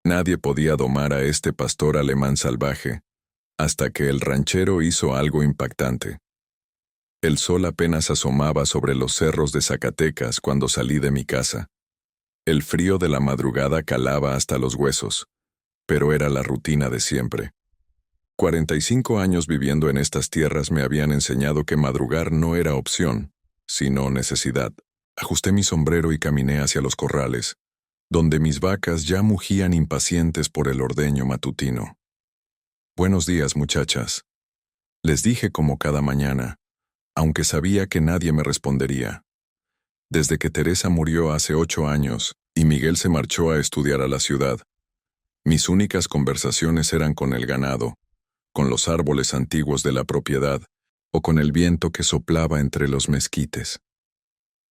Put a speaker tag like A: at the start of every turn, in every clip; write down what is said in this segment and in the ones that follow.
A: Nadie podía domar a este pastor alemán salvaje, hasta que el ranchero hizo algo impactante. El sol apenas asomaba sobre los cerros de Zacatecas cuando salí de mi casa. El frío de la madrugada calaba hasta los huesos, pero era la rutina de siempre. 45 años viviendo en estas tierras me habían enseñado que madrugar no era opción, sino necesidad. Ajusté mi sombrero y caminé hacia los corrales, donde mis vacas ya mugían impacientes por el ordeño matutino. «Buenos días, muchachas», les dije como cada mañana, aunque sabía que nadie me respondería. Desde que Teresa murió hace 8 años y Miguel se marchó a estudiar a la ciudad, mis únicas conversaciones eran con el ganado, con los árboles antiguos de la propiedad o con el viento que soplaba entre los mezquites.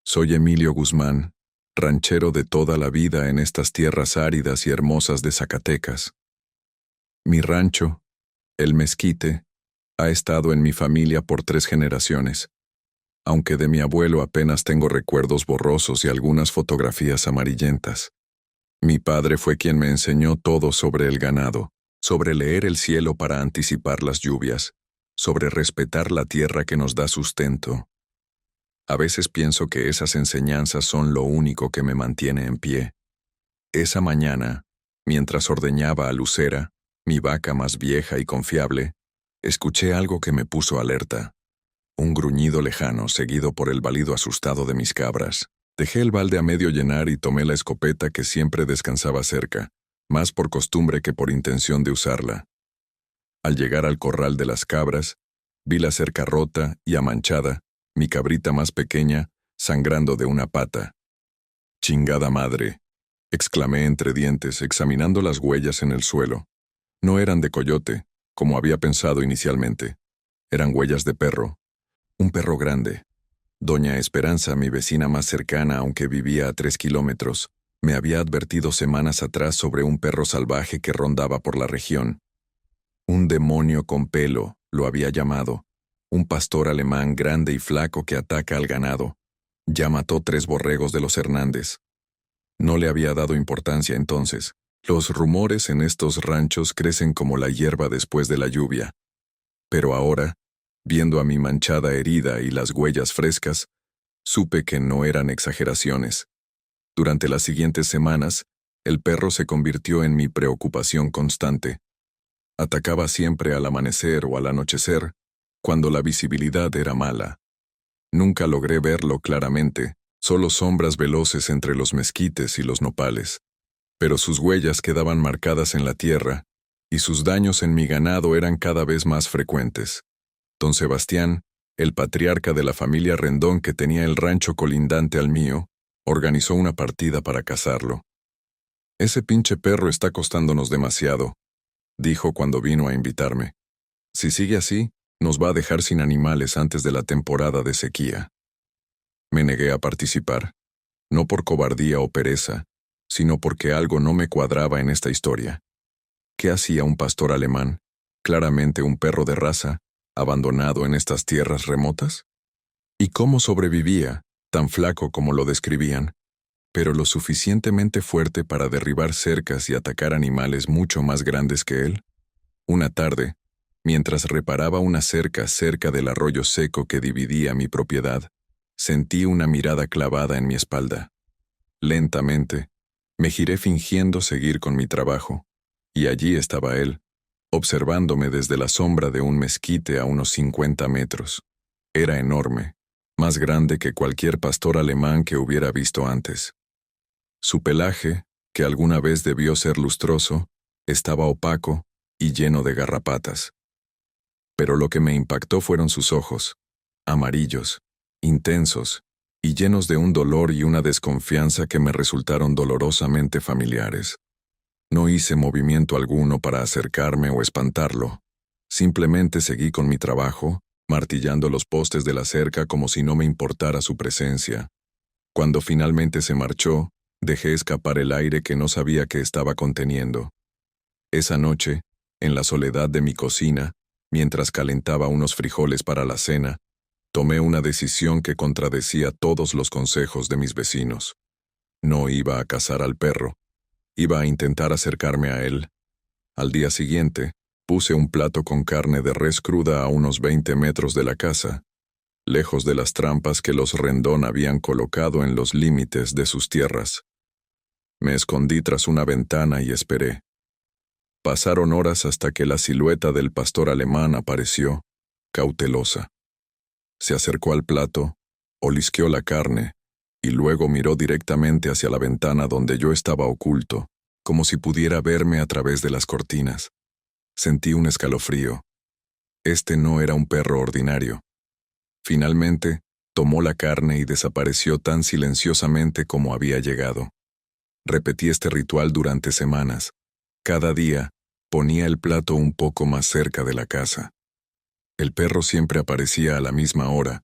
A: Soy Emilio Guzmán, ranchero de toda la vida en estas tierras áridas y hermosas de Zacatecas. Mi rancho, el mezquite, ha estado en mi familia por 3 generaciones, aunque de mi abuelo apenas tengo recuerdos borrosos y algunas fotografías amarillentas. Mi padre fue quien me enseñó todo sobre el ganado, sobre leer el cielo para anticipar las lluvias, sobre respetar la tierra que nos da sustento. A veces pienso que esas enseñanzas son lo único que me mantiene en pie. Esa mañana, mientras ordeñaba a Lucera, mi vaca más vieja y confiable, escuché algo que me puso alerta. Un gruñido lejano seguido por el balido asustado de mis cabras. Dejé el balde a medio llenar y tomé la escopeta que siempre descansaba cerca, más por costumbre que por intención de usarla. Al llegar al corral de las cabras, vi la cerca rota y amanchada, mi cabrita más pequeña, sangrando de una pata. «¡Chingada madre!», exclamé entre dientes, examinando las huellas en el suelo. No eran de coyote, como había pensado inicialmente. Eran huellas de perro. Un perro grande. Doña Esperanza, mi vecina más cercana, aunque vivía a 3 kilómetros, me había advertido semanas atrás sobre un perro salvaje que rondaba por la región. Un demonio con pelo, lo había llamado. Un pastor alemán grande y flaco que ataca al ganado. Ya mató 3 borregos de los Hernández. No le había dado importancia entonces. Los rumores en estos ranchos crecen como la hierba después de la lluvia. Pero ahora, viendo a mi manchada herida y las huellas frescas, supe que no eran exageraciones. Durante las siguientes semanas, el perro se convirtió en mi preocupación constante. Atacaba siempre al amanecer o al anochecer, cuando la visibilidad era mala. Nunca logré verlo claramente, solo sombras veloces entre los mezquites y los nopales. Pero sus huellas quedaban marcadas en la tierra, y sus daños en mi ganado eran cada vez más frecuentes. Don Sebastián, el patriarca de la familia Rendón que tenía el rancho colindante al mío, organizó una partida para cazarlo. «Ese pinche perro está costándonos demasiado», dijo cuando vino a invitarme. «Si sigue así, nos va a dejar sin animales antes de la temporada de sequía». Me negué a participar, no por cobardía o pereza, sino porque algo no me cuadraba en esta historia. ¿Qué hacía un pastor alemán, claramente un perro de raza, abandonado en estas tierras remotas? ¿Y cómo sobrevivía, tan flaco como lo describían, pero lo suficientemente fuerte para derribar cercas y atacar animales mucho más grandes que él? Una tarde, mientras reparaba una cerca cerca del arroyo seco que dividía mi propiedad, sentí una mirada clavada en mi espalda. Lentamente, me giré fingiendo seguir con mi trabajo, y allí estaba él, observándome desde la sombra de un mezquite a unos 50 metros. Era enorme, más grande que cualquier pastor alemán que hubiera visto antes. Su pelaje, que alguna vez debió ser lustroso, estaba opaco y lleno de garrapatas. Pero lo que me impactó fueron sus ojos, amarillos, intensos, y llenos de un dolor y una desconfianza que me resultaron dolorosamente familiares. No hice movimiento alguno para acercarme o espantarlo. Simplemente seguí con mi trabajo, martillando los postes de la cerca como si no me importara su presencia. Cuando finalmente se marchó, dejé escapar el aire que no sabía que estaba conteniendo. Esa noche, en la soledad de mi cocina, mientras calentaba unos frijoles para la cena, tomé una decisión que contradecía todos los consejos de mis vecinos. No iba a cazar al perro. Iba a intentar acercarme a él. Al día siguiente, puse un plato con carne de res cruda a unos 20 metros de la casa, lejos de las trampas que los Rendón habían colocado en los límites de sus tierras. Me escondí tras una ventana y esperé. Pasaron horas hasta que la silueta del pastor alemán apareció, cautelosa. Se acercó al plato, olisqueó la carne, y luego miró directamente hacia la ventana donde yo estaba oculto, como si pudiera verme a través de las cortinas. Sentí un escalofrío. Este no era un perro ordinario. Finalmente, tomó la carne y desapareció tan silenciosamente como había llegado. Repetí este ritual durante semanas. Cada día, ponía el plato un poco más cerca de la casa. El perro siempre aparecía a la misma hora,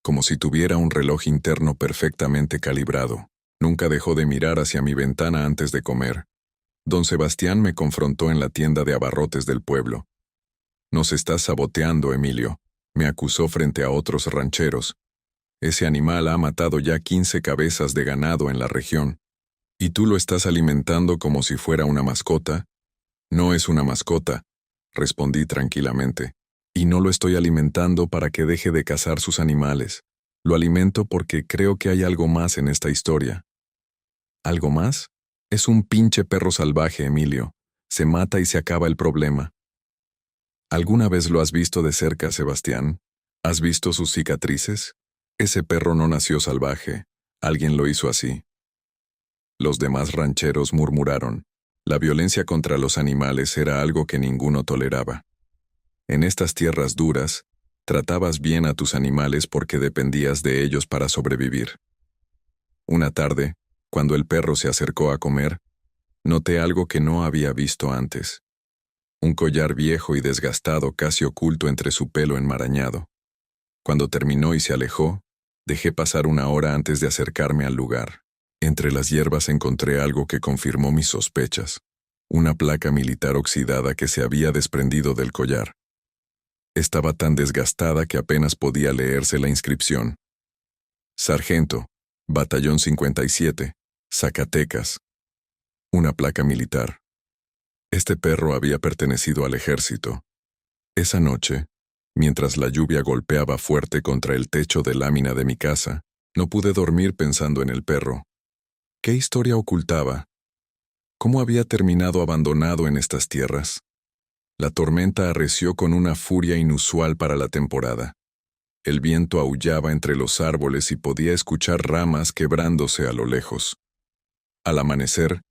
A: como si tuviera un reloj interno perfectamente calibrado. Nunca dejó de mirar hacia mi ventana antes de comer. Don Sebastián me confrontó en la tienda de abarrotes del pueblo. «Nos estás saboteando, Emilio», me acusó frente a otros rancheros. «Ese animal ha matado ya 15 cabezas de ganado en la región. ¿Y tú lo estás alimentando como si fuera una mascota?» «No es una mascota», respondí tranquilamente. «Y no lo estoy alimentando para que deje de cazar sus animales. Lo alimento porque creo que hay algo más en esta historia». «¿Algo más?» «Es un pinche perro salvaje, Emilio. Se mata y se acaba el problema». «¿Alguna vez lo has visto de cerca, Sebastián? ¿Has visto sus cicatrices? Ese perro no nació salvaje. Alguien lo hizo así». Los demás rancheros murmuraron. La violencia contra los animales era algo que ninguno toleraba. En estas tierras duras, tratabas bien a tus animales porque dependías de ellos para sobrevivir. Una tarde, cuando el perro se acercó a comer, noté algo que no había visto antes. Un collar viejo y desgastado casi oculto entre su pelo enmarañado. Cuando terminó y se alejó, dejé pasar una hora antes de acercarme al lugar. Entre las hierbas encontré algo que confirmó mis sospechas. Una placa militar oxidada que se había desprendido del collar. Estaba tan desgastada que apenas podía leerse la inscripción. Sargento, Batallón 57, Zacatecas. Una placa militar. Este perro había pertenecido al ejército. Esa noche, mientras la lluvia golpeaba fuerte contra el techo de lámina de mi casa, no pude dormir pensando en el perro. ¿Qué historia ocultaba? ¿Cómo había terminado abandonado en estas tierras? La tormenta arreció con una furia inusual para la temporada. El viento aullaba entre los árboles y podía escuchar ramas quebrándose a lo lejos. Al amanecer,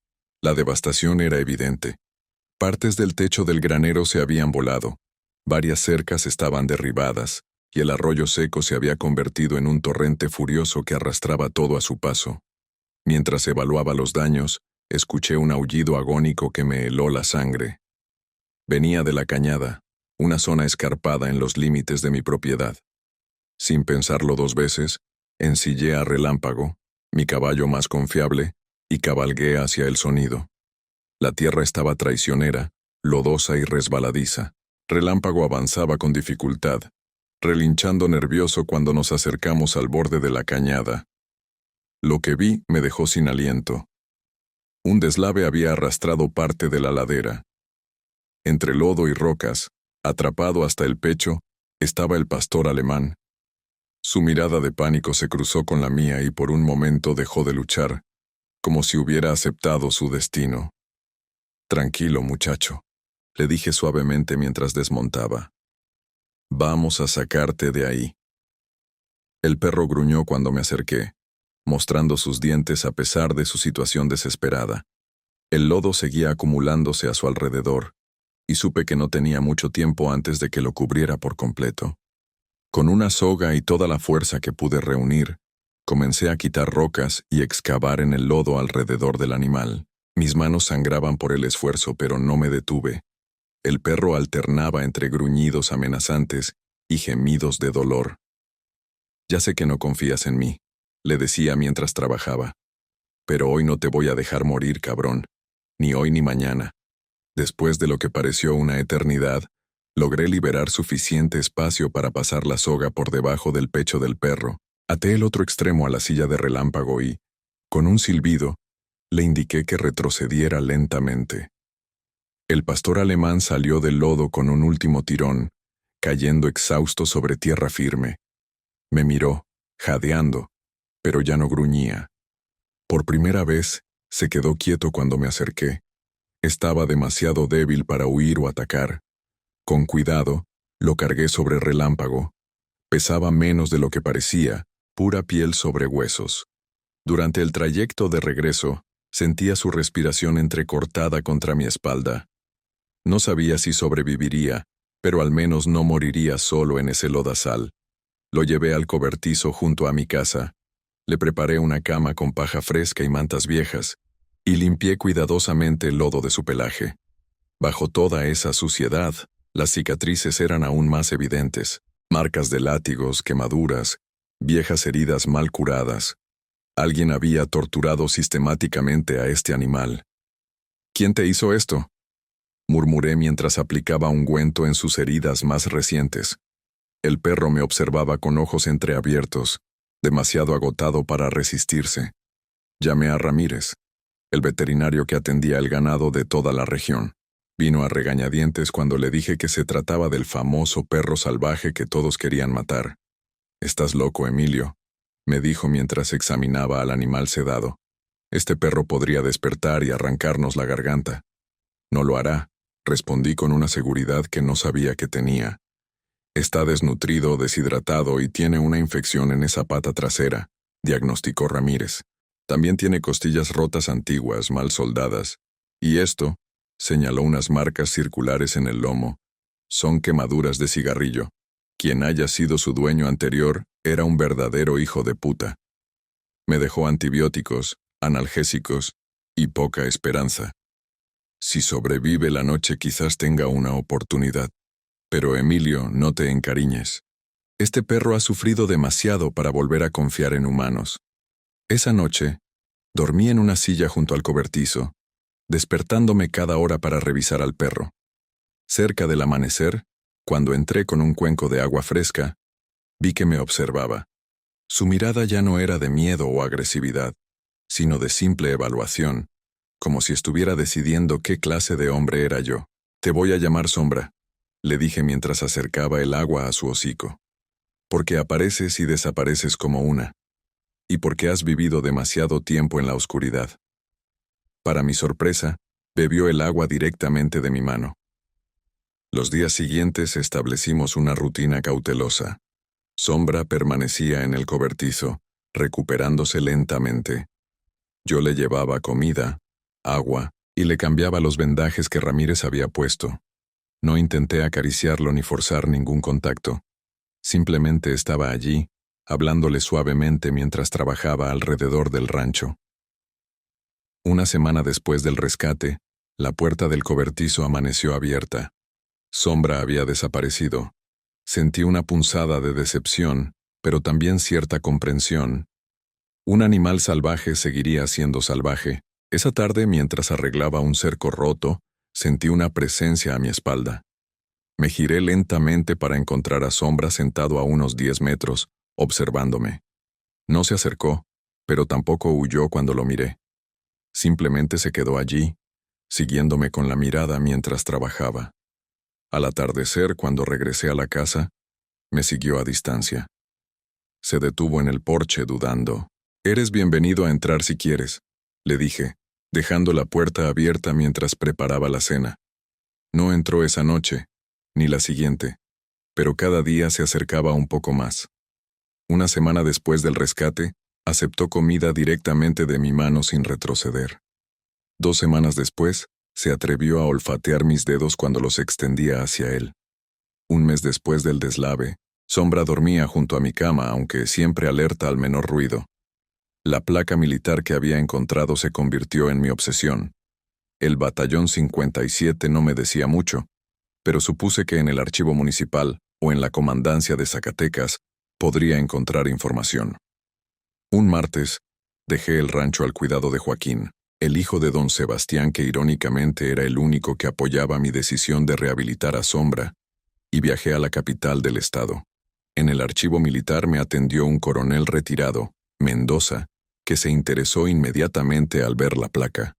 A: la devastación era evidente. Partes del techo del granero se habían volado, varias cercas estaban derribadas, y el arroyo seco se había convertido en un torrente furioso que arrastraba todo a su paso. Mientras evaluaba los daños, escuché un aullido agónico que me heló la sangre. Venía de la cañada, una zona escarpada en los límites de mi propiedad. Sin pensarlo dos veces, ensillé a Relámpago, mi caballo más confiable, y cabalgué hacia el sonido. La tierra estaba traicionera, lodosa y resbaladiza. Relámpago avanzaba con dificultad, relinchando nervioso cuando nos acercamos al borde de la cañada. Lo que vi me dejó sin aliento. Un deslave había arrastrado parte de la ladera. Entre lodo y rocas, atrapado hasta el pecho, estaba el pastor alemán. Su mirada de pánico se cruzó con la mía y por un momento dejó de luchar, como si hubiera aceptado su destino. «Tranquilo, muchacho», le dije suavemente mientras desmontaba. «Vamos a sacarte de ahí». El perro gruñó cuando me acerqué, mostrando sus dientes a pesar de su situación desesperada. El lodo seguía acumulándose a su alrededor, y supe que no tenía mucho tiempo antes de que lo cubriera por completo. Con una soga y toda la fuerza que pude reunir, comencé a quitar rocas y excavar en el lodo alrededor del animal. Mis manos sangraban por el esfuerzo, pero no me detuve. El perro alternaba entre gruñidos amenazantes y gemidos de dolor. «Ya sé que no confías en mí», le decía mientras trabajaba. «Pero hoy no te voy a dejar morir, cabrón. Ni hoy ni mañana». Después de lo que pareció una eternidad, logré liberar suficiente espacio para pasar la soga por debajo del pecho del perro. Até el otro extremo a la silla de Relámpago y, con un silbido, Le indiqué que retrocediera lentamente. El pastor alemán salió del lodo con un último tirón, cayendo exhausto sobre tierra firme. Me miró, jadeando, pero ya no gruñía. Por primera vez, se quedó quieto cuando me acerqué. Estaba demasiado débil para huir o atacar. Con cuidado, lo cargué sobre relámpago. Pesaba menos de lo que parecía, pura piel sobre huesos. Durante el trayecto de regreso, sentía su respiración entrecortada contra mi espalda. No sabía si sobreviviría, pero al menos no moriría solo en ese lodazal. Lo llevé al cobertizo junto a mi casa. Le preparé una cama con paja fresca y mantas viejas, y limpié cuidadosamente el lodo de su pelaje. Bajo toda esa suciedad, las cicatrices eran aún más evidentes, marcas de látigos, quemaduras, viejas heridas mal curadas. Alguien había torturado sistemáticamente a este animal. ¿Quién te hizo esto?, murmuré mientras aplicaba ungüento en sus heridas más recientes. El perro me observaba con ojos entreabiertos, demasiado agotado para resistirse. Llamé a Ramírez, el veterinario que atendía el ganado de toda la región. Vino a regañadientes cuando le dije que se trataba del famoso perro salvaje que todos querían matar. «Estás loco, Emilio», me dijo mientras examinaba al animal sedado. «Este perro podría despertar y arrancarnos la garganta». «No lo hará», respondí con una seguridad que no sabía que tenía. «Está desnutrido, deshidratado y tiene una infección en esa pata trasera», diagnosticó Ramírez. «También tiene costillas rotas antiguas, mal soldadas. Y esto», señaló unas marcas circulares en el lomo, «son quemaduras de cigarrillo. Quien haya sido su dueño anterior era un verdadero hijo de puta». Me dejó antibióticos, analgésicos y poca esperanza. Si sobrevive la noche quizás tenga una oportunidad. Pero Emilio, no te encariñes. Este perro ha sufrido demasiado para volver a confiar en humanos. Esa noche, dormí en una silla junto al cobertizo, despertándome cada hora para revisar al perro. Cerca del amanecer, cuando entré con un cuenco de agua fresca, vi que me observaba. Su mirada ya no era de miedo o agresividad, sino de simple evaluación, como si estuviera decidiendo qué clase de hombre era yo. «Te voy a llamar Sombra», le dije mientras acercaba el agua a su hocico. «Porque apareces y desapareces como una. Y porque has vivido demasiado tiempo en la oscuridad». Para mi sorpresa, bebió el agua directamente de mi mano. Los días siguientes establecimos una rutina cautelosa. Sombra permanecía en el cobertizo, recuperándose lentamente. Yo le llevaba comida, agua, y le cambiaba los vendajes que Ramírez había puesto. No intenté acariciarlo ni forzar ningún contacto. Simplemente estaba allí, hablándole suavemente mientras trabajaba alrededor del rancho. Una semana después del rescate, la puerta del cobertizo amaneció abierta. Sombra había desaparecido. Sentí una punzada de decepción, pero también cierta comprensión. Un animal salvaje seguiría siendo salvaje. Esa tarde, mientras arreglaba un cerco roto, sentí una presencia a mi espalda. Me giré lentamente para encontrar a Sombra sentado a unos 10 metros, observándome. No se acercó, pero tampoco huyó cuando lo miré. Simplemente se quedó allí, siguiéndome con la mirada mientras trabajaba. Al atardecer, cuando regresé a la casa, me siguió a distancia. Se detuvo en el porche dudando. «Eres bienvenido a entrar si quieres», le dije, dejando la puerta abierta mientras preparaba la cena. No entró esa noche, ni la siguiente, pero cada día se acercaba un poco más. Una semana después del rescate, aceptó comida directamente de mi mano sin retroceder. 2 semanas después, se atrevió a olfatear mis dedos cuando los extendía hacia él. Un mes después del deslave, Sombra dormía junto a mi cama, aunque siempre alerta al menor ruido. La placa militar que había encontrado se convirtió en mi obsesión. El batallón 57 no me decía mucho, pero supuse que en el archivo municipal o en la comandancia de Zacatecas podría encontrar información. Un martes, dejé el rancho al cuidado de Joaquín, el hijo de don Sebastián, que irónicamente era el único que apoyaba mi decisión de rehabilitar a Sombra, y viajé a la capital del estado. En el archivo militar me atendió un coronel retirado, Mendoza, que se interesó inmediatamente al ver la placa.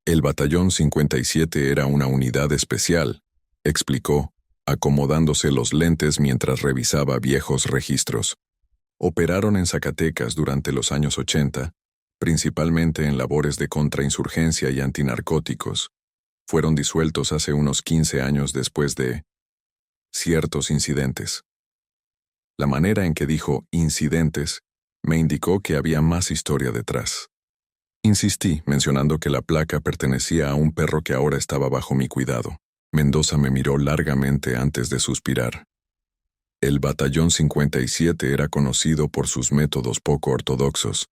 A: El Batallón 57 era una unidad especial, explicó, acomodándose los lentes mientras revisaba viejos registros. Operaron en Zacatecas durante los años 80, principalmente en labores de contrainsurgencia y antinarcóticos. Fueron disueltos hace unos 15 años después de ciertos incidentes. La manera en que dijo incidentes me indicó que había más historia detrás. Insistí, mencionando que la placa pertenecía a un perro que ahora estaba bajo mi cuidado. Mendoza me miró largamente antes de suspirar. El Batallón 57 era conocido por sus métodos poco ortodoxos.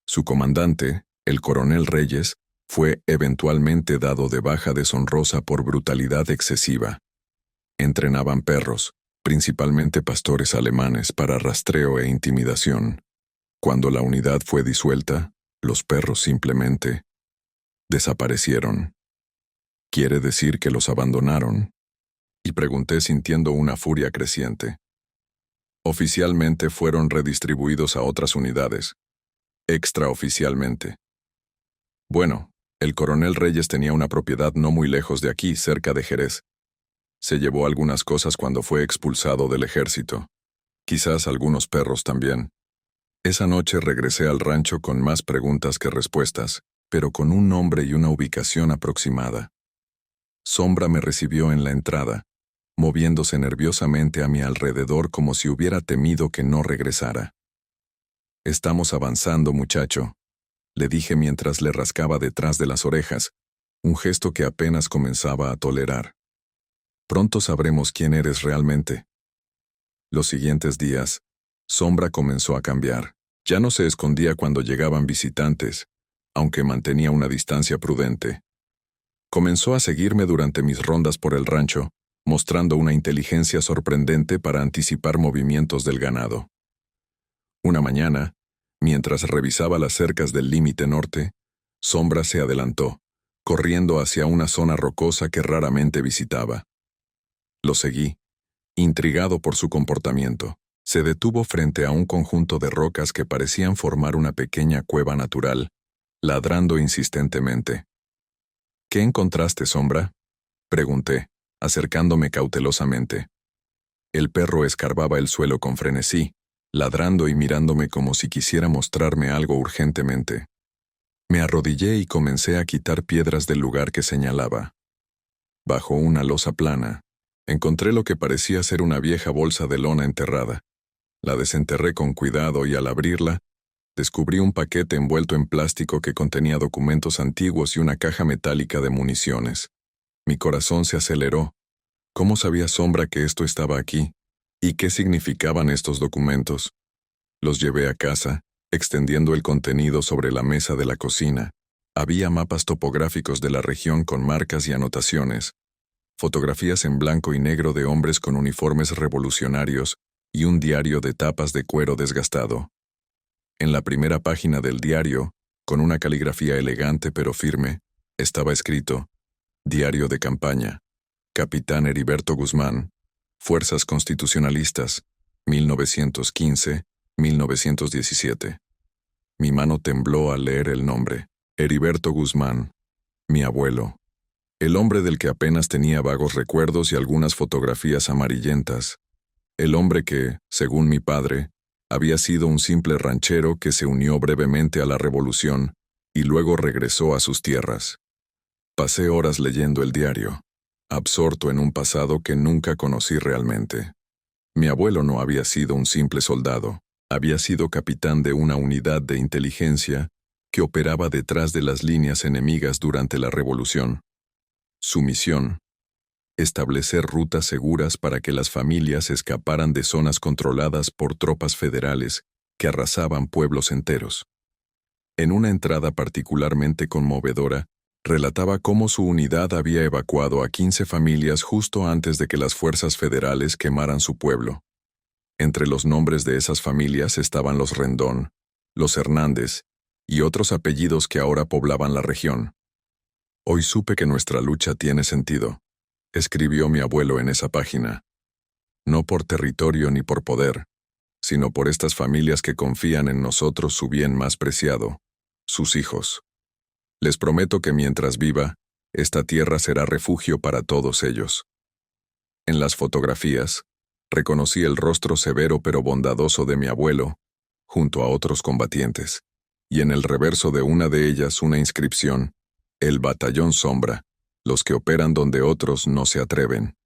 A: Su comandante, el coronel Reyes, fue eventualmente dado de baja deshonrosa por brutalidad excesiva. Entrenaban perros, principalmente pastores alemanes, para rastreo e intimidación. Cuando la unidad fue disuelta, los perros simplemente desaparecieron. ¿Quiere decir que los abandonaron? Y pregunté sintiendo una furia creciente. Oficialmente fueron redistribuidos a otras unidades. Extraoficialmente. Bueno, el coronel Reyes tenía una propiedad no muy lejos de aquí, cerca de Jerez. Se llevó algunas cosas cuando fue expulsado del ejército. Quizás algunos perros también. Esa noche regresé al rancho con más preguntas que respuestas, pero con un nombre y una ubicación aproximada. Sombra me recibió en la entrada, moviéndose nerviosamente a mi alrededor como si hubiera temido que no regresara. «Estamos avanzando, muchacho», le dije mientras le rascaba detrás de las orejas, un gesto que apenas comenzaba a tolerar. «Pronto sabremos quién eres realmente». Los siguientes días, Sombra comenzó a cambiar. Ya no se escondía cuando llegaban visitantes, aunque mantenía una distancia prudente. Comenzó a seguirme durante mis rondas por el rancho, mostrando una inteligencia sorprendente para anticipar movimientos del ganado. Una mañana, mientras revisaba las cercas del límite norte, Sombra se adelantó, corriendo hacia una zona rocosa que raramente visitaba. Lo seguí, intrigado por su comportamiento. Se detuvo frente a un conjunto de rocas que parecían formar una pequeña cueva natural, ladrando insistentemente. «¿Qué encontraste, Sombra?», pregunté, acercándome cautelosamente. El perro escarbaba el suelo con frenesí, ladrando y mirándome como si quisiera mostrarme algo urgentemente. Me arrodillé y comencé a quitar piedras del lugar que señalaba. Bajo una losa plana, encontré lo que parecía ser una vieja bolsa de lona enterrada. La desenterré con cuidado y al abrirla, descubrí un paquete envuelto en plástico que contenía documentos antiguos y una caja metálica de municiones. Mi corazón se aceleró. ¿Cómo sabía Sombra que esto estaba aquí? ¿Y qué significaban estos documentos? Los llevé a casa, extendiendo el contenido sobre la mesa de la cocina. Había mapas topográficos de la región con marcas y anotaciones, fotografías en blanco y negro de hombres con uniformes revolucionarios y un diario de tapas de cuero desgastado. En la primera página del diario, con una caligrafía elegante pero firme, estaba escrito: «Diario de campaña. Capitán Heriberto Guzmán. Fuerzas Constitucionalistas. 1915-1917». Mi mano tembló al leer el nombre. Heriberto Guzmán. Mi abuelo. El hombre del que apenas tenía vagos recuerdos y algunas fotografías amarillentas. El hombre que, según mi padre, había sido un simple ranchero que se unió brevemente a la revolución y luego regresó a sus tierras. Pasé horas leyendo el diario, absorto en un pasado que nunca conocí realmente. Mi abuelo no había sido un simple soldado, había sido capitán de una unidad de inteligencia que operaba detrás de las líneas enemigas durante la revolución. Su misión: establecer rutas seguras para que las familias escaparan de zonas controladas por tropas federales que arrasaban pueblos enteros. En una entrada particularmente conmovedora, relataba cómo su unidad había evacuado a 15 familias justo antes de que las fuerzas federales quemaran su pueblo. Entre los nombres de esas familias estaban los Rendón, los Hernández y otros apellidos que ahora poblaban la región. «Hoy supe que nuestra lucha tiene sentido», escribió mi abuelo en esa página. «No por territorio ni por poder, sino por estas familias que confían en nosotros su bien más preciado, sus hijos. Les prometo que mientras viva, esta tierra será refugio para todos ellos. En las fotografías, reconocí el rostro severo pero bondadoso de mi abuelo, junto a otros combatientes, y en el reverso de una de ellas una inscripción: el Batallón Sombra, los que operan donde otros no se atreven.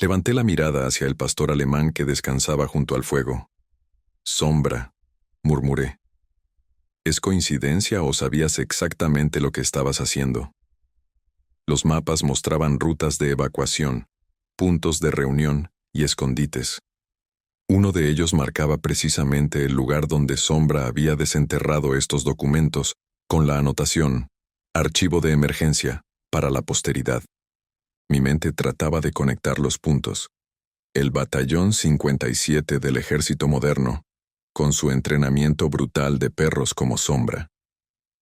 A: Levanté la mirada hacia el pastor alemán que descansaba junto al fuego. Sombra, murmuré. ¿Es coincidencia o sabías exactamente lo que estabas haciendo? Los mapas mostraban rutas de evacuación, puntos de reunión y escondites. Uno de ellos marcaba precisamente el lugar donde Sombra había desenterrado estos documentos, con la anotación: archivo de emergencia, para la posteridad. Mi mente trataba de conectar los puntos. El Batallón 57 del Ejército Moderno, con su entrenamiento brutal de perros como Sombra.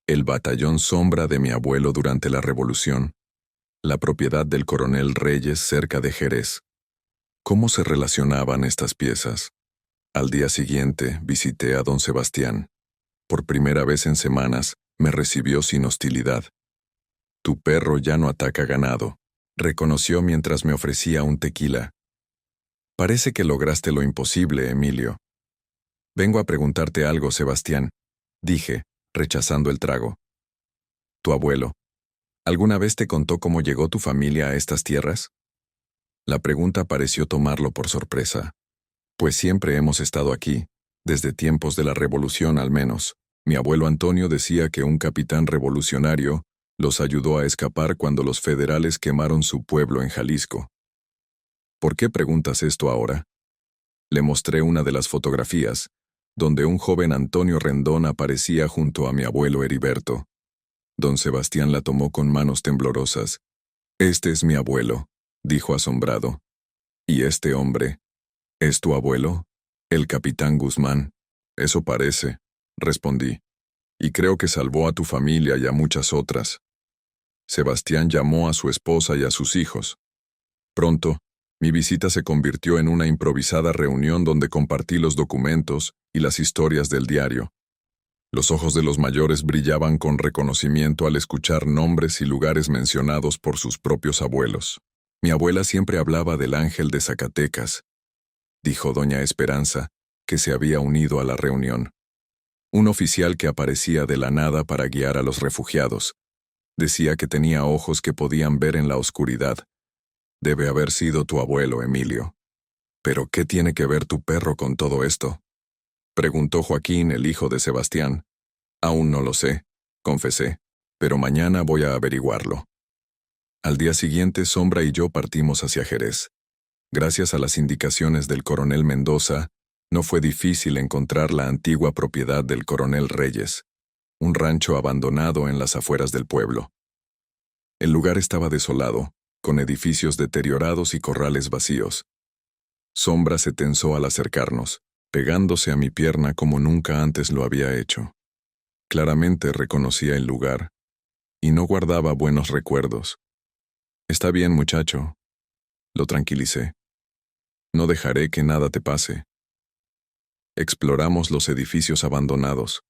A: El Batallón Sombra de mi abuelo durante la Revolución. La propiedad del coronel Reyes cerca de Jerez. ¿Cómo se relacionaban estas piezas? Al día siguiente visité a don Sebastián. Por primera vez en semanas, me recibió sin hostilidad. Tu perro ya no ataca ganado, reconoció mientras me ofrecía un tequila. Parece que lograste lo imposible, Emilio. Vengo a preguntarte algo, Sebastián, dije, rechazando el trago. ¿Tu abuelo alguna vez te contó cómo llegó tu familia a estas tierras? La pregunta pareció tomarlo por sorpresa. Pues siempre hemos estado aquí, desde tiempos de la Revolución al menos. Mi abuelo Antonio decía que un capitán revolucionario los ayudó a escapar cuando los federales quemaron su pueblo en Jalisco. ¿Por qué preguntas esto ahora? Le mostré una de las fotografías, donde un joven Antonio Rendón aparecía junto a mi abuelo Heriberto. Don Sebastián la tomó con manos temblorosas. Este es mi abuelo, dijo asombrado. ¿Y este hombre? ¿Es tu abuelo? El capitán Guzmán. Eso parece, respondí. Y creo que salvó a tu familia y a muchas otras. Sebastián llamó a su esposa y a sus hijos. Pronto, mi visita se convirtió en una improvisada reunión donde compartí los documentos y las historias del diario. Los ojos de los mayores brillaban con reconocimiento al escuchar nombres y lugares mencionados por sus propios abuelos. Mi abuela siempre hablaba del Ángel de Zacatecas, dijo doña Esperanza, que se había unido a la reunión. Un oficial que aparecía de la nada para guiar a los refugiados. Decía que tenía ojos que podían ver en la oscuridad. Debe haber sido tu abuelo, Emilio. ¿Pero qué tiene que ver tu perro con todo esto?, preguntó Joaquín, el hijo de Sebastián. Aún no lo sé, confesé, pero mañana voy a averiguarlo. Al día siguiente, Sombra y yo partimos hacia Jerez. Gracias a las indicaciones del coronel Mendoza, no fue difícil encontrar la antigua propiedad del coronel Reyes, un rancho abandonado en las afueras del pueblo. El lugar estaba desolado, con edificios deteriorados y corrales vacíos. Sombra se tensó al acercarnos, pegándose a mi pierna como nunca antes lo había hecho. Claramente reconocía el lugar, y no guardaba buenos recuerdos. Está bien, muchacho, lo tranquilicé. No dejaré que nada te pase. Exploramos los edificios abandonados.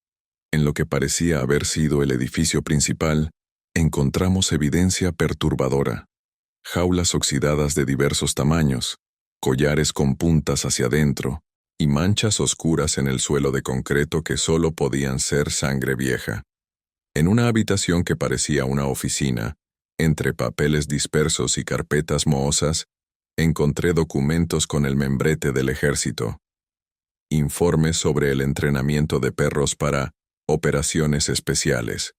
A: En lo que parecía haber sido el edificio principal, encontramos evidencia perturbadora. Jaulas oxidadas de diversos tamaños, collares con puntas hacia adentro, y manchas oscuras en el suelo de concreto que solo podían ser sangre vieja. En una habitación que parecía una oficina, entre papeles dispersos y carpetas mohosas, encontré documentos con el membrete del ejército. Informes sobre el entrenamiento de perros para operaciones especiales.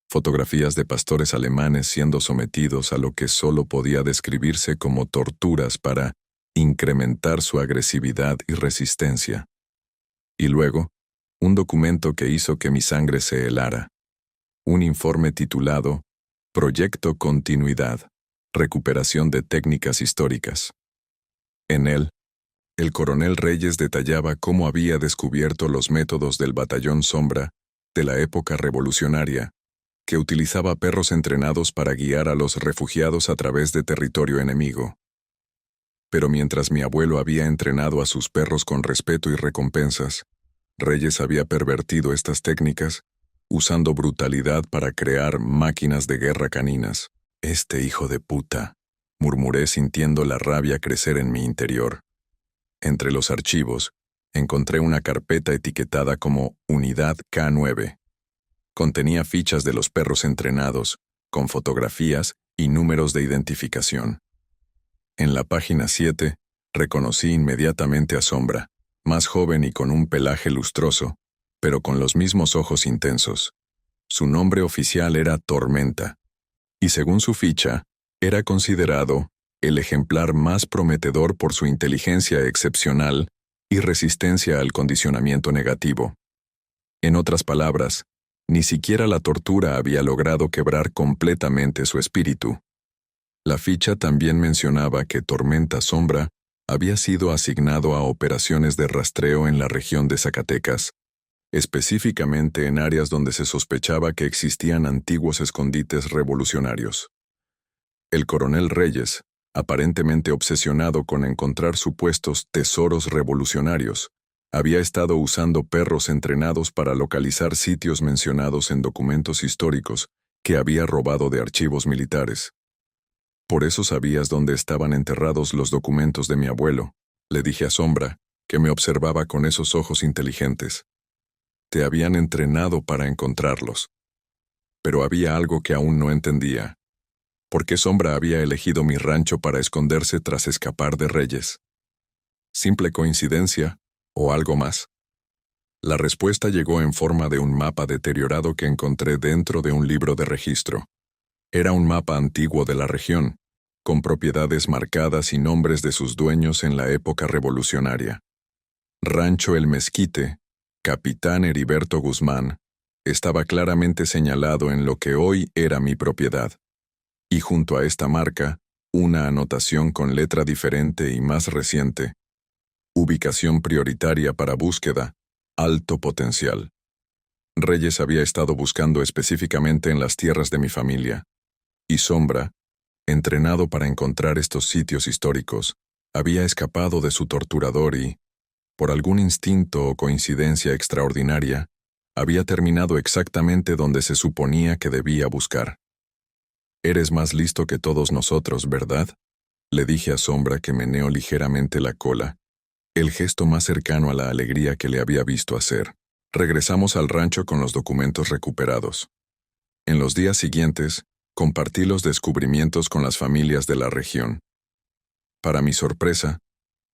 A: Fotografías de pastores alemanes siendo sometidos a lo que solo podía describirse como torturas para incrementar su agresividad y resistencia. Y luego, un documento que hizo que mi sangre se helara. Un informe titulado Proyecto Continuidad, Recuperación de Técnicas Históricas. En él, el coronel Reyes detallaba cómo había descubierto los métodos del Batallón Sombra de la época revolucionaria, que utilizaba perros entrenados para guiar a los refugiados a través de territorio enemigo. Pero mientras mi abuelo había entrenado a sus perros con respeto y recompensas, Reyes había pervertido estas técnicas, usando brutalidad para crear máquinas de guerra caninas. Este hijo de puta, murmuré sintiendo la rabia crecer en mi interior. Entre los archivos, encontré una carpeta etiquetada como Unidad K9. Contenía fichas de los perros entrenados, con fotografías y números de identificación. En la página 7, reconocí inmediatamente a Sombra, más joven y con un pelaje lustroso, pero con los mismos ojos intensos. Su nombre oficial era Tormenta, y según su ficha, era considerado el ejemplar más prometedor por su inteligencia excepcional y resistencia al condicionamiento negativo. En otras palabras, ni siquiera la tortura había logrado quebrar completamente su espíritu. La ficha también mencionaba que Tormenta Sombra había sido asignado a operaciones de rastreo en la región de Zacatecas, específicamente en áreas donde se sospechaba que existían antiguos escondites revolucionarios. El coronel Reyes, aparentemente obsesionado con encontrar supuestos tesoros revolucionarios, había estado usando perros entrenados para localizar sitios mencionados en documentos históricos que había robado de archivos militares. Por eso sabías dónde estaban enterrados los documentos de mi abuelo, le dije a Sombra, que me observaba con esos ojos inteligentes. Te habían entrenado para encontrarlos. Pero había algo que aún no entendía. ¿Por qué Sombra había elegido mi rancho para esconderse tras escapar de Reyes? ¿Simple coincidencia o algo más? La respuesta llegó en forma de un mapa deteriorado que encontré dentro de un libro de registro. Era un mapa antiguo de la región, con propiedades marcadas y nombres de sus dueños en la época revolucionaria. Rancho El Mezquite, Capitán Heriberto Guzmán, estaba claramente señalado en lo que hoy era mi propiedad. Y junto a esta marca, una anotación con letra diferente y más reciente. Ubicación prioritaria para búsqueda, alto potencial. Reyes había estado buscando específicamente en las tierras de mi familia. Y Sombra, entrenado para encontrar estos sitios históricos, había escapado de su torturador y, por algún instinto o coincidencia extraordinaria, había terminado exactamente donde se suponía que debía buscar. «Eres más listo que todos nosotros, ¿verdad?», le dije a Sombra, que meneó ligeramente la cola, el gesto más cercano a la alegría que le había visto hacer. Regresamos al rancho con los documentos recuperados. En los días siguientes, compartí los descubrimientos con las familias de la región. Para mi sorpresa,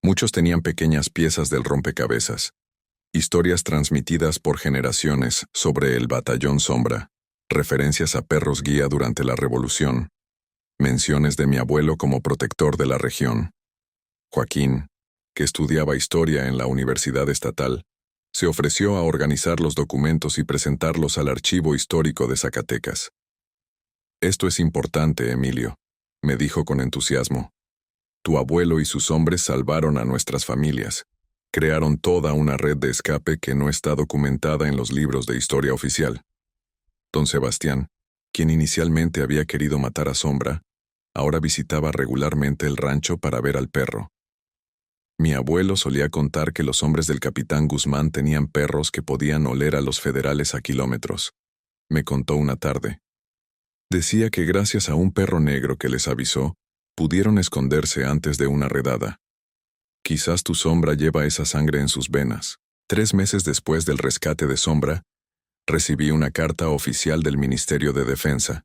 A: muchos tenían pequeñas piezas del rompecabezas, historias transmitidas por generaciones sobre el Batallón Sombra, referencias a perros guía durante la Revolución, menciones de mi abuelo como protector de la región. Joaquín, que estudiaba historia en la Universidad Estatal, se ofreció a organizar los documentos y presentarlos al Archivo Histórico de Zacatecas. «Esto es importante, Emilio», me dijo con entusiasmo. «Tu abuelo y sus hombres salvaron a nuestras familias. Crearon toda una red de escape que no está documentada en los libros de historia oficial». Don Sebastián, quien inicialmente había querido matar a Sombra, ahora visitaba regularmente el rancho para ver al perro. Mi abuelo solía contar que los hombres del capitán Guzmán tenían perros que podían oler a los federales a kilómetros. Me contó una tarde. Decía que gracias a un perro negro que les avisó, pudieron esconderse antes de una redada. Quizás tu Sombra lleva esa sangre en sus venas. 3 meses después del rescate de Sombra, recibí una carta oficial del Ministerio de Defensa.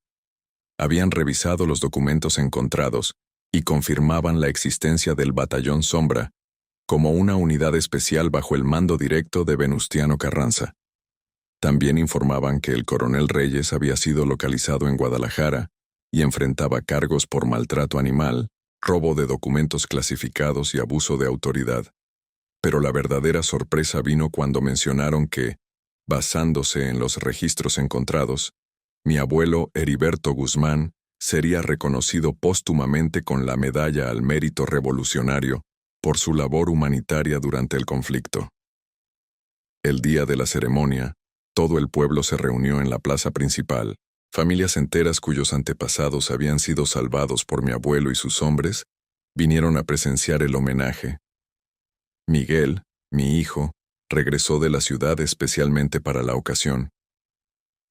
A: Habían revisado los documentos encontrados y confirmaban la existencia del Batallón Sombra como una unidad especial bajo el mando directo de Venustiano Carranza. También informaban que el coronel Reyes había sido localizado en Guadalajara y enfrentaba cargos por maltrato animal, robo de documentos clasificados y abuso de autoridad. Pero la verdadera sorpresa vino cuando mencionaron que, basándose en los registros encontrados, mi abuelo Heriberto Guzmán sería reconocido póstumamente con la Medalla al Mérito Revolucionario por su labor humanitaria durante el conflicto. El día de la ceremonia, todo el pueblo se reunió en la plaza principal. Familias enteras cuyos antepasados habían sido salvados por mi abuelo y sus hombres Vinieron a presenciar el homenaje. Miguel, mi hijo, regresó de la ciudad especialmente para la ocasión.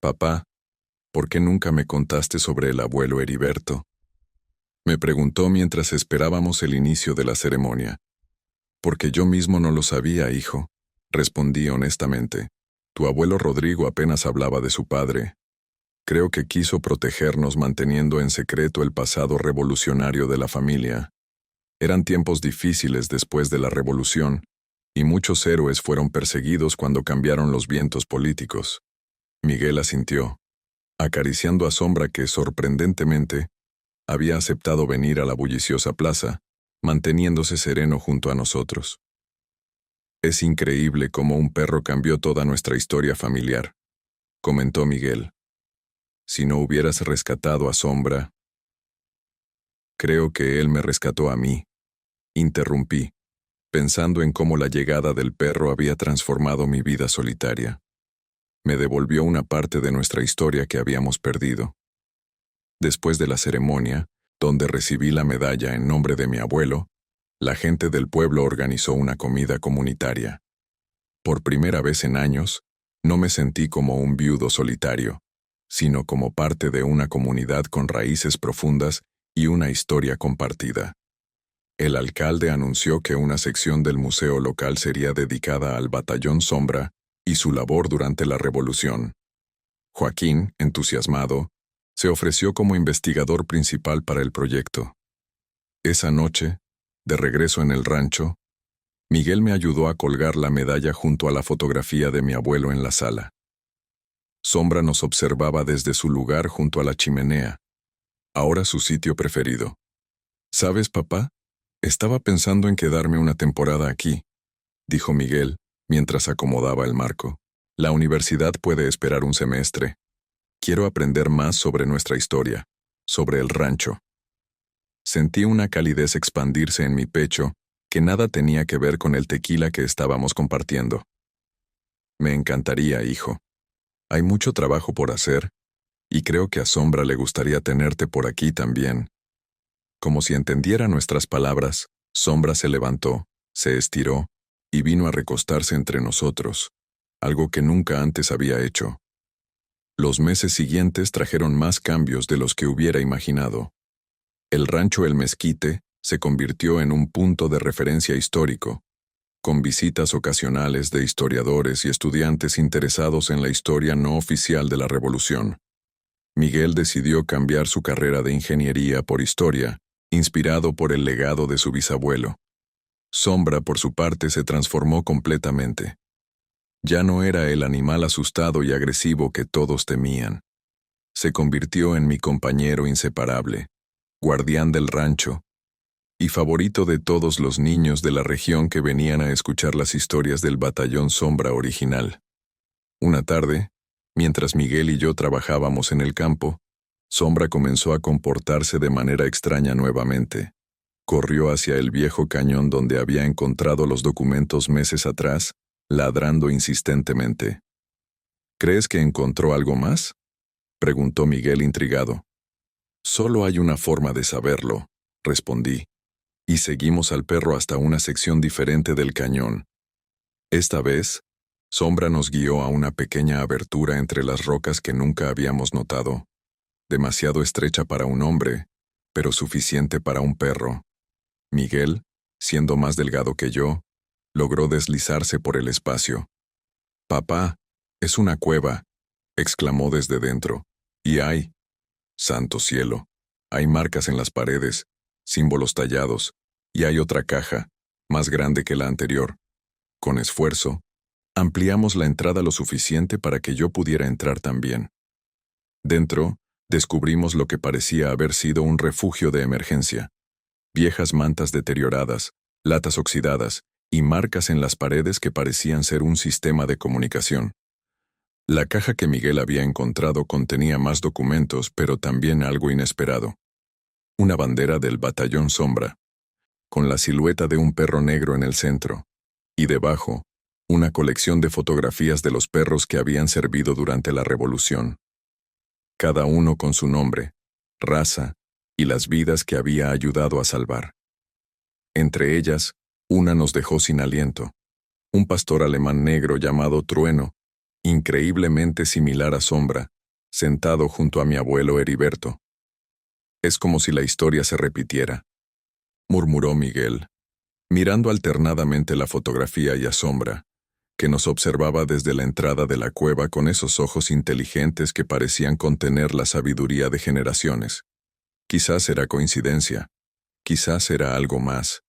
A: Papá, ¿por qué nunca me contaste sobre el abuelo Heriberto? Me preguntó mientras esperábamos el inicio de la ceremonia. Porque yo mismo no lo sabía, hijo, respondí honestamente. Tu abuelo Rodrigo apenas hablaba de su padre. Creo que quiso protegernos manteniendo en secreto el pasado revolucionario de la familia. Eran tiempos difíciles después de la revolución, y muchos héroes fueron perseguidos cuando cambiaron los vientos políticos. Miguel asintió, acariciando a Sombra que, sorprendentemente, había aceptado venir a la bulliciosa plaza, manteniéndose sereno junto a nosotros. Es increíble cómo un perro cambió toda nuestra historia familiar, comentó Miguel. Si no hubieras rescatado a Sombra. Creo que él me rescató a mí, interrumpí, pensando en cómo la llegada del perro había transformado mi vida solitaria. Me devolvió una parte de nuestra historia que habíamos perdido. Después de la ceremonia, donde recibí la medalla en nombre de mi abuelo, la gente del pueblo organizó una comida comunitaria. Por primera vez en años, no me sentí como un viudo solitario, sino como parte de una comunidad con raíces profundas y una historia compartida. El alcalde anunció que una sección del museo local sería dedicada al Batallón Sombra y su labor durante la Revolución. Joaquín, entusiasmado, se ofreció como investigador principal para el proyecto. Esa noche, de regreso en el rancho, Miguel me ayudó a colgar la medalla junto a la fotografía de mi abuelo en la sala. Sombra nos observaba desde su lugar junto a la chimenea, ahora su sitio preferido. ¿Sabes, papá? Estaba pensando en quedarme una temporada aquí, dijo Miguel, mientras acomodaba el marco. La universidad puede esperar un semestre. Quiero aprender más sobre nuestra historia, sobre el rancho. Sentí una calidez expandirse en mi pecho que nada tenía que ver con el tequila que estábamos compartiendo. Me encantaría, hijo. Hay mucho trabajo por hacer, y creo que a Sombra le gustaría tenerte por aquí también. Como si entendiera nuestras palabras, Sombra se levantó, se estiró, y vino a recostarse entre nosotros, algo que nunca antes había hecho. Los meses siguientes trajeron más cambios de los que hubiera imaginado. El rancho El Mezquite se convirtió en un punto de referencia histórico, con visitas ocasionales de historiadores y estudiantes interesados en la historia no oficial de la Revolución. Miguel decidió cambiar su carrera de ingeniería por historia, inspirado por el legado de su bisabuelo. Sombra, por su parte, se transformó completamente. Ya no era el animal asustado y agresivo que todos temían. Se convirtió en mi compañero inseparable, guardián del rancho, y favorito de todos los niños de la región que venían a escuchar las historias del Batallón Sombra original. Una tarde, mientras Miguel y yo trabajábamos en el campo, Sombra comenzó a comportarse de manera extraña nuevamente. Corrió hacia el viejo cañón donde había encontrado los documentos meses atrás, ladrando insistentemente. ¿Crees que encontró algo más?, preguntó Miguel intrigado. Solo hay una forma de saberlo, respondí, y seguimos al perro hasta una sección diferente del cañón. Esta vez, Sombra nos guió a una pequeña abertura entre las rocas que nunca habíamos notado, demasiado estrecha para un hombre, pero suficiente para un perro. Miguel, siendo más delgado que yo, logró deslizarse por el espacio. «Papá, es una cueva», exclamó desde dentro, «y hay, santo cielo, hay marcas en las paredes, símbolos tallados, y hay otra caja, más grande que la anterior». Con esfuerzo, ampliamos la entrada lo suficiente para que yo pudiera entrar también. Dentro, descubrimos lo que parecía haber sido un refugio de emergencia. Viejas mantas deterioradas, latas oxidadas y marcas en las paredes que parecían ser un sistema de comunicación. La caja que Miguel había encontrado contenía más documentos, pero también algo inesperado. Una bandera del Batallón Sombra, con la silueta de un perro negro en el centro, y debajo, una colección de fotografías de los perros que habían servido durante la Revolución. Cada uno con su nombre, raza y las vidas que había ayudado a salvar. Entre ellas, una nos dejó sin aliento. Un pastor alemán negro llamado Trueno, increíblemente similar a Sombra, sentado junto a mi abuelo Heriberto. Es como si la historia se repitiera, murmuró Miguel, mirando alternadamente la fotografía y a Sombra, que nos observaba desde la entrada de la cueva con esos ojos inteligentes que parecían contener la sabiduría de generaciones. Quizás era coincidencia, quizás era algo más.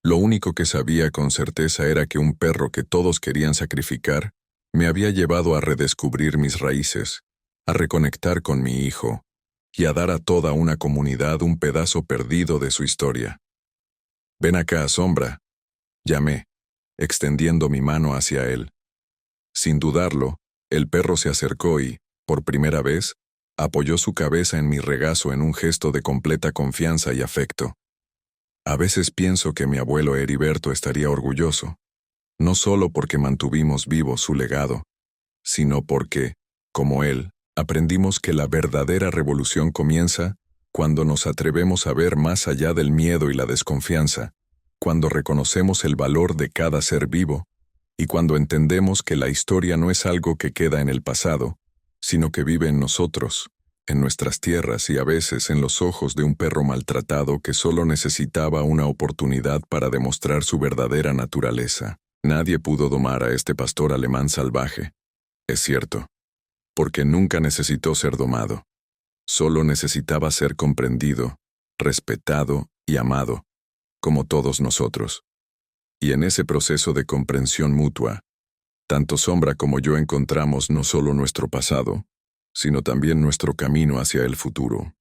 A: Lo único que sabía con certeza era que un perro que todos querían sacrificar me había llevado a redescubrir mis raíces, a reconectar con mi hijo y a dar a toda una comunidad un pedazo perdido de su historia. «Ven acá, Sombra», llamé, extendiendo mi mano hacia él. Sin dudarlo, el perro se acercó y, por primera vez, apoyó su cabeza en mi regazo en un gesto de completa confianza y afecto. A veces pienso que mi abuelo Heriberto estaría orgulloso, no solo porque mantuvimos vivo su legado, sino porque, como él, aprendimos que la verdadera revolución comienza cuando nos atrevemos a ver más allá del miedo y la desconfianza, cuando reconocemos el valor de cada ser vivo, y cuando entendemos que la historia no es algo que queda en el pasado, sino que vive en nosotros, en nuestras tierras y a veces en los ojos de un perro maltratado que solo necesitaba una oportunidad para demostrar su verdadera naturaleza. Nadie pudo domar a este pastor alemán salvaje. Es cierto, porque nunca necesitó ser domado. Solo necesitaba ser comprendido, respetado y amado, como todos nosotros. Y en ese proceso de comprensión mutua, tanto Sombra como yo encontramos no solo nuestro pasado, sino también nuestro camino hacia el futuro.